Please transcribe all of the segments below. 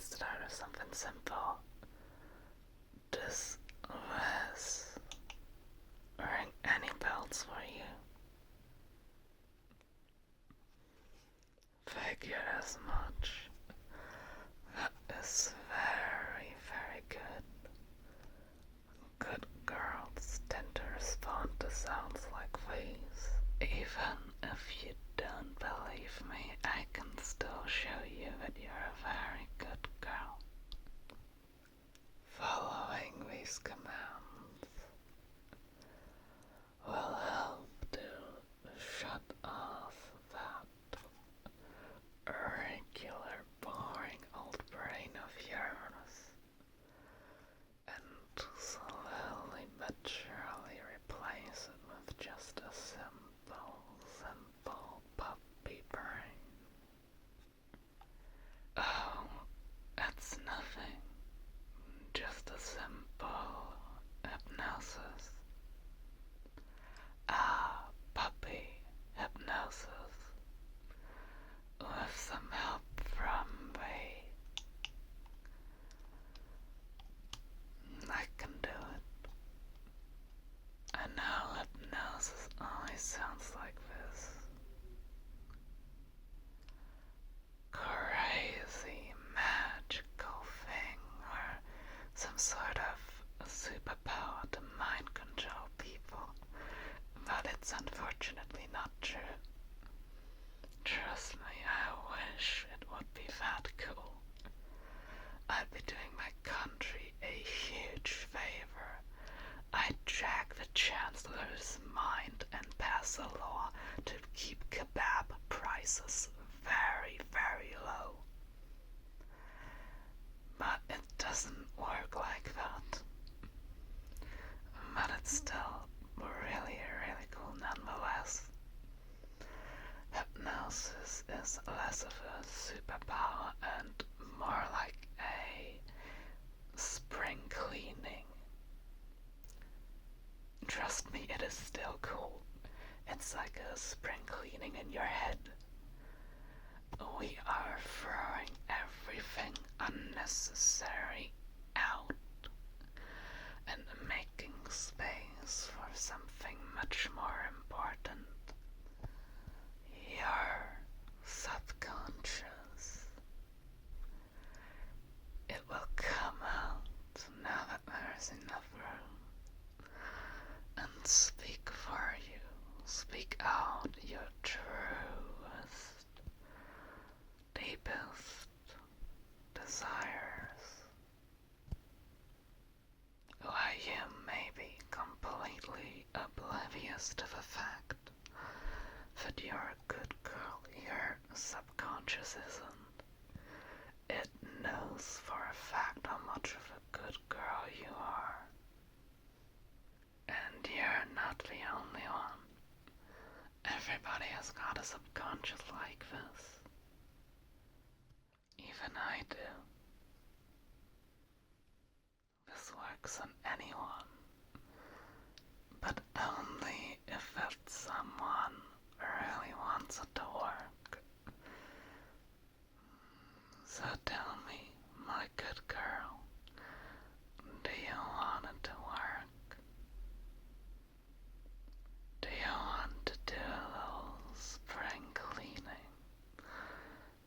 start with something simple. Does this ring any bells for you? Figured as much. That is very, very good. Good girls tend to respond to sounds like these. Even if you don't believe me, I can still show you that you're a very good girl. Following these commands will help to shut off that regular, boring old brain of yours and slowly but surely replace it with just a simple puppy brain. Oh, it's nothing. Just a simple hypnosis. Puppy hypnosis. With some help from me. I can do it. I know hypnosis always sounds like this. Crazy, magical thing, or some sort of superpower to mind control people, but it's unfortunately not true. Trust me, I wish it would be that cool. I'd be doing my country a huge favor. I'd drag the chancellor's mind and pass a law to keep kebab prices very, very low. But it doesn't work like that. But it's still really, really cool nonetheless. Hypnosis is less of a superpower and more like a spring cleaning. Trust me, it is still cool. It's like a spring cleaning in your head. We are throwing everything unnecessary out and making space for something much more important. Your subconscious. It will come out now that there's enough room and speak for you. Speak out your truest, deepest desires. Why you may be completely oblivious to the fact that you're a good girl, your subconscious isn't. It knows for a fact how much of a good girl you are. And you're not the only one. Everybody has got a subconscious like this. Even I do. This works on anyone, but only if that someone really wants it to work. So tell me, my good girl, do you want it to work? Do you want to do a little spring cleaning,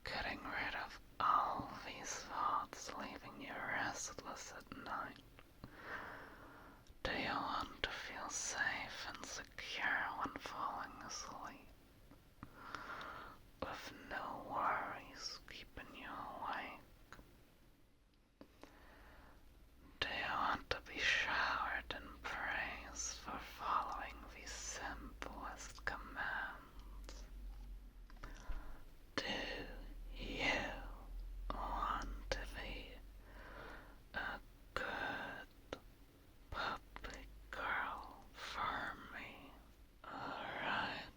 getting rid of all these thoughts leaving you restless at night? Do you want to feel safe and secure when falling asleep, with no worries keeping you awake? Do you want to be showered in praise for following the simplest commands? Do you want to be a good puppy girl for me? Alright,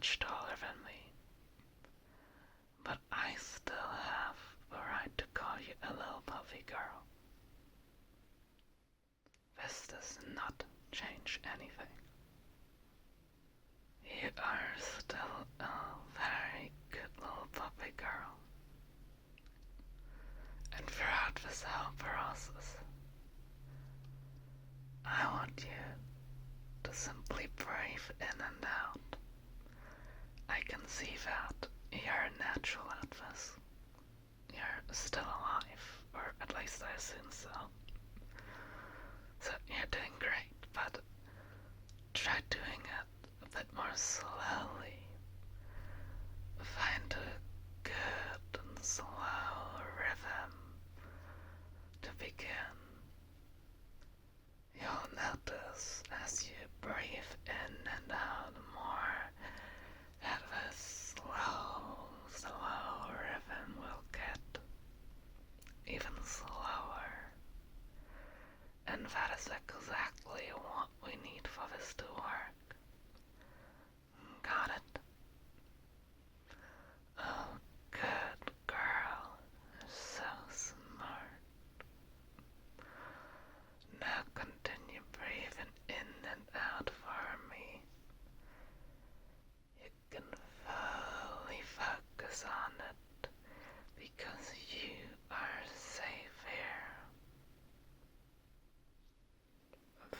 much taller than me, but I still have the right to call you a little puppy girl. This does not change anything. You are still a very good little puppy girl. And throughout this whole process, I want you to simply breathe in and out. I can see that you're natural at this. You're still alive, or at least I assume so. So you're doing great, but try doing it a bit more slowly. Find a good and slow rhythm to begin. You'll notice as you breathe in and out more that this slow rhythm will get even slower. And that is exactly what we need for this to work. Got it? Oh, good girl. So smart. Now continue breathing in and out for me. You can fully focus on it because you are safe here. The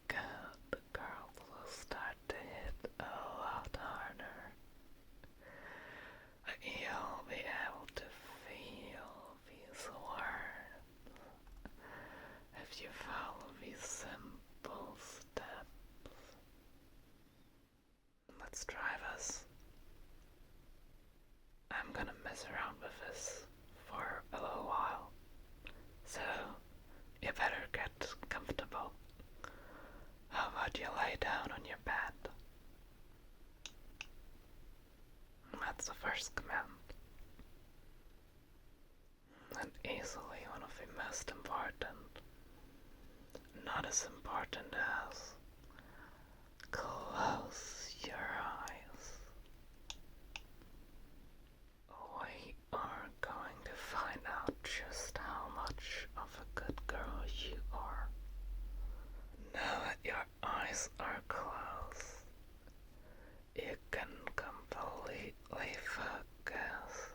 good girl will start to hit a lot harder. You'll be able to feel these words if you follow these simple steps. Let's try this. I'm gonna mess around with this for a little while, so you better get comfortable. How about you lay down on your bed? That's the first command. And easily one of the most important. Not as important as close your eyes. We are going to find out just how much of a good girl you are. Now that your eyes are closed, you can completely focus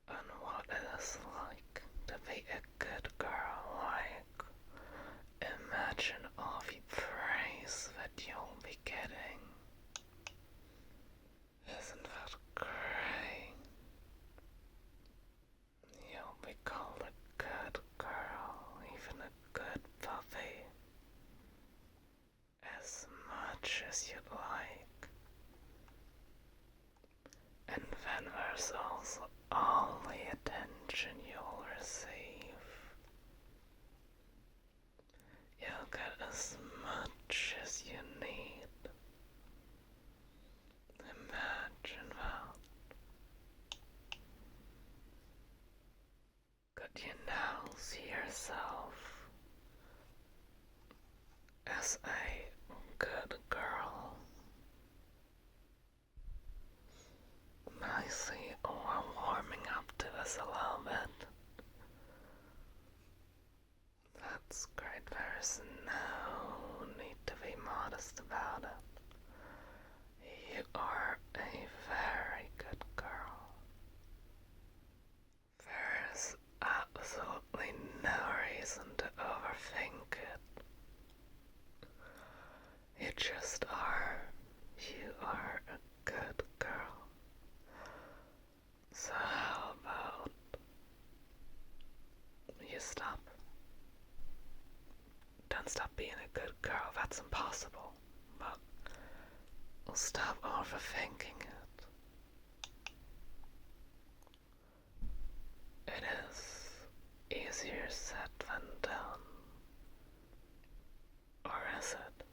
on what it is like to be a good girl. Like, imagine all the praise that you'll be getting. Isn't that great? You'll be called a good girl, even a good puppy, as much as you'd like. And then there's also all the attention you'll receive. You'll get as much as you need. Imagine that. Could you now see yourself as a good girl? Nicely warming up to this a little bit. That's great. There's no need to be modest about it. You are a very good girl. There is absolutely no reason to overthink it. You just are. You are a good girl. So how about you stop? Don't stop being a good girl, that's impossible. But we'll stop overthinking it. It is easier said than done. Or is it?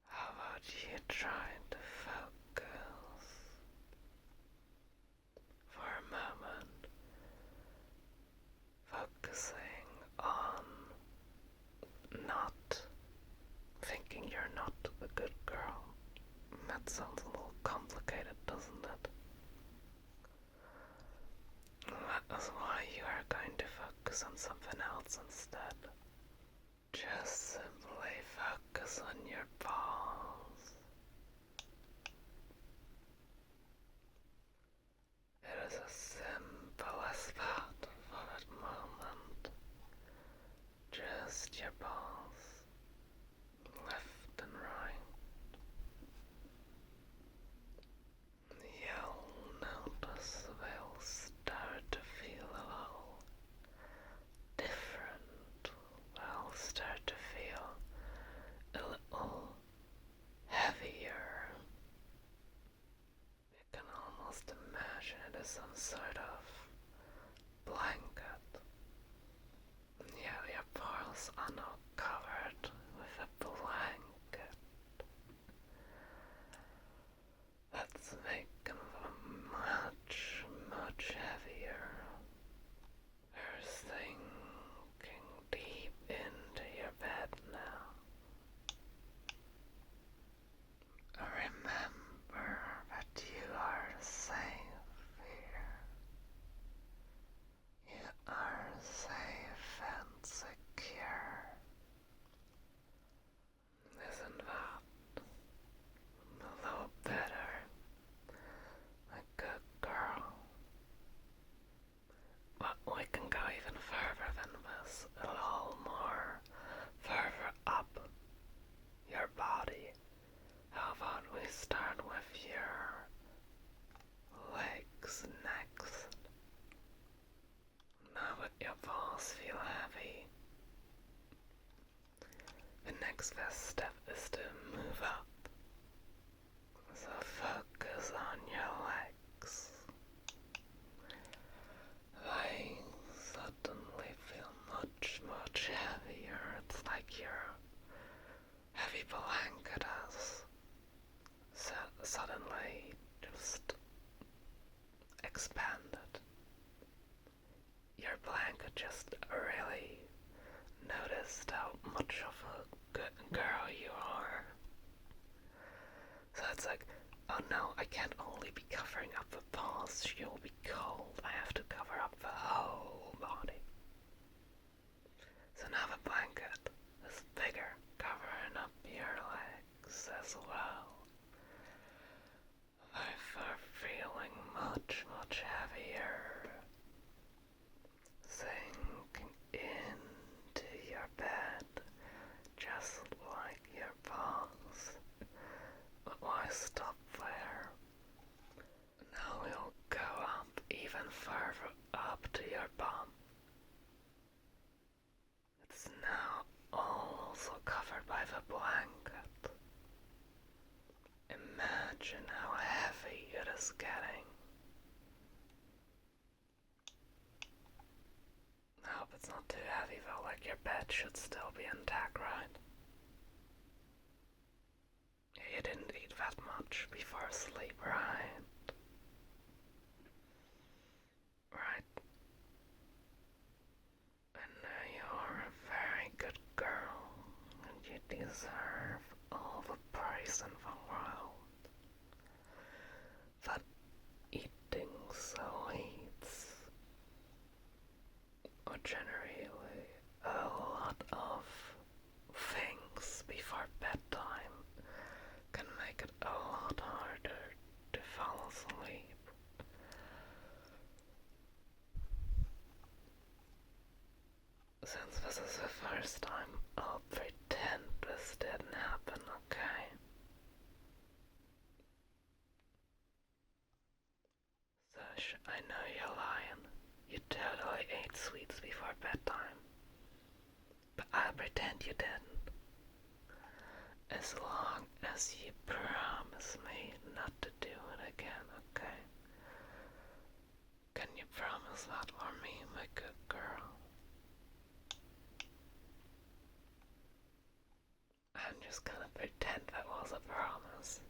How about you try to focus for a moment, focusing on not that sounds a little complicated, doesn't it? That is why you are going to focus on something else instead. Just simply focus on your balls. It is as simple as that for that moment. Just your balls, left and right. You'll notice they'll start to feel a little different. They'll start to feel a little heavier. You can almost imagine it as some sort of blanket. Yeah, your balls are now covered with a blanket that's making them much, much heavier. You're sinking deep into your bed now. Remember that you are safe here. You are safe and secure. Isn't that a little better? A good girl. But we can go even further than this, a little more further up your body. How about we start with your legs next? Now that your balls feel heavy, the next best step is to move up. So focus on your legs. They suddenly feel much, much heavier. It's like your heavy blanket has suddenly just expanded. Your blanket just really noticed how much of a good girl you are. So it's like, oh no, I can't only be covering up the balls, you'll be cold. I have to cover up the whole body. So now the blanket is bigger, covering up your legs as well. They're feeling much, much heavier. Sinking into your bed, just like your balls. But why stop there? Now we'll go up even further up to your bum. It's now also covered by the blanket. Imagine how heavy it is getting. I hope it's not too heavy though, like your bed should still be intact, right? You didn't eat that much before sleep, right? Right. And now you're a very good girl, and you deserve all the praise in the world. But eating sweets, or generally a lot of things before bedtime, can make it a lot harder to fall asleep. Since this is the first time, I'll pretend this didn't happen, okay? Sush, I know you're lying. You totally ate sweets before bedtime. But I'll pretend you didn't. As long as you promise me not to do it again, okay? Can you promise that for me, my good girl? I'm just gonna pretend that was a promise.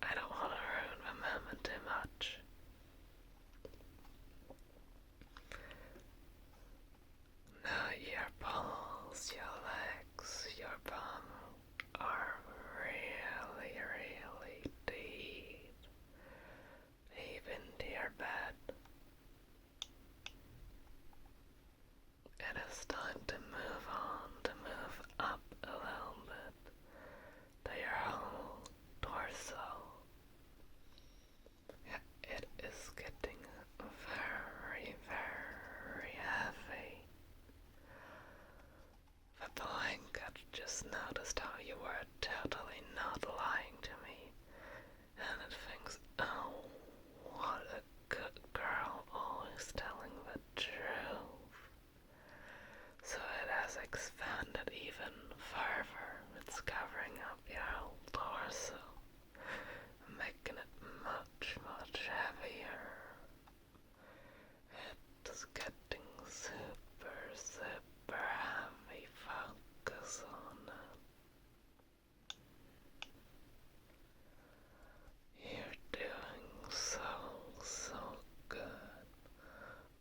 I don't want to ruin the moment too much. Now your balls, your legs, your bum are really, really deep. just noticed how you were totally not lying to me, and it thinks, oh, what a good girl, always telling the truth. So it has expanded even further. It's covering up your whole torso, making it much, much heavier. It's getting super, super heavy. Focus on it. You're doing so, so good.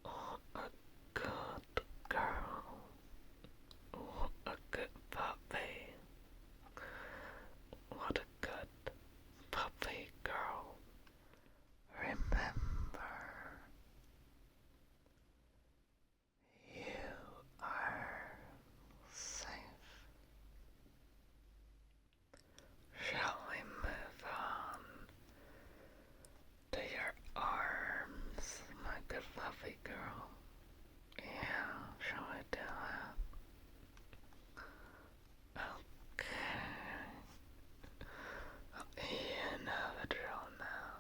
Oh, a good girl. Oh, a good puppy. What a good puppy girl. Remember, you are safe. Shall we move on to your arms, my good puppy girl? Yeah, shall we do that? Okay. You know the drill now.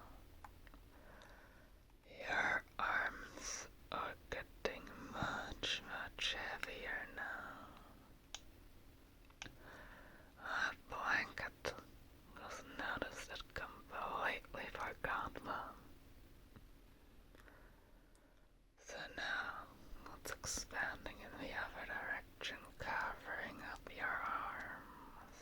Your arms are getting much, much heavier now. That blanket, just noticed it completely forgot them. So now, it's expanding in the other direction, covering up your arms,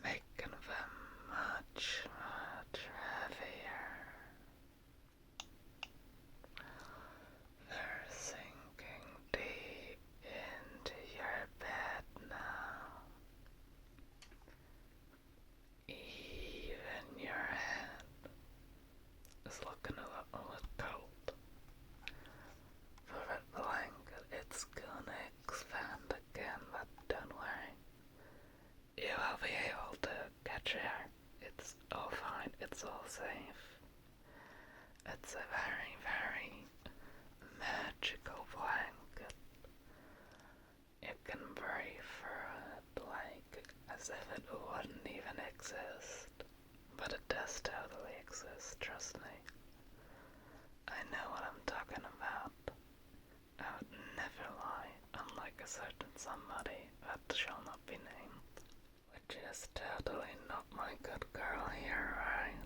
making them much, much heavier. They're sinking deep into your bed now. Even your head is looking a little cold. For that blanket, it's gonna expand again, but don't worry. You will be able to catch air. It's all fine, it's all safe. It's a very, very magical blanket. You can breathe through it like as if it wouldn't even exist. But it does totally exist, trust me. I know what I'm talking about. I would never lie, unlike a certain somebody that shall not be named. Which is totally not my good girl here, right?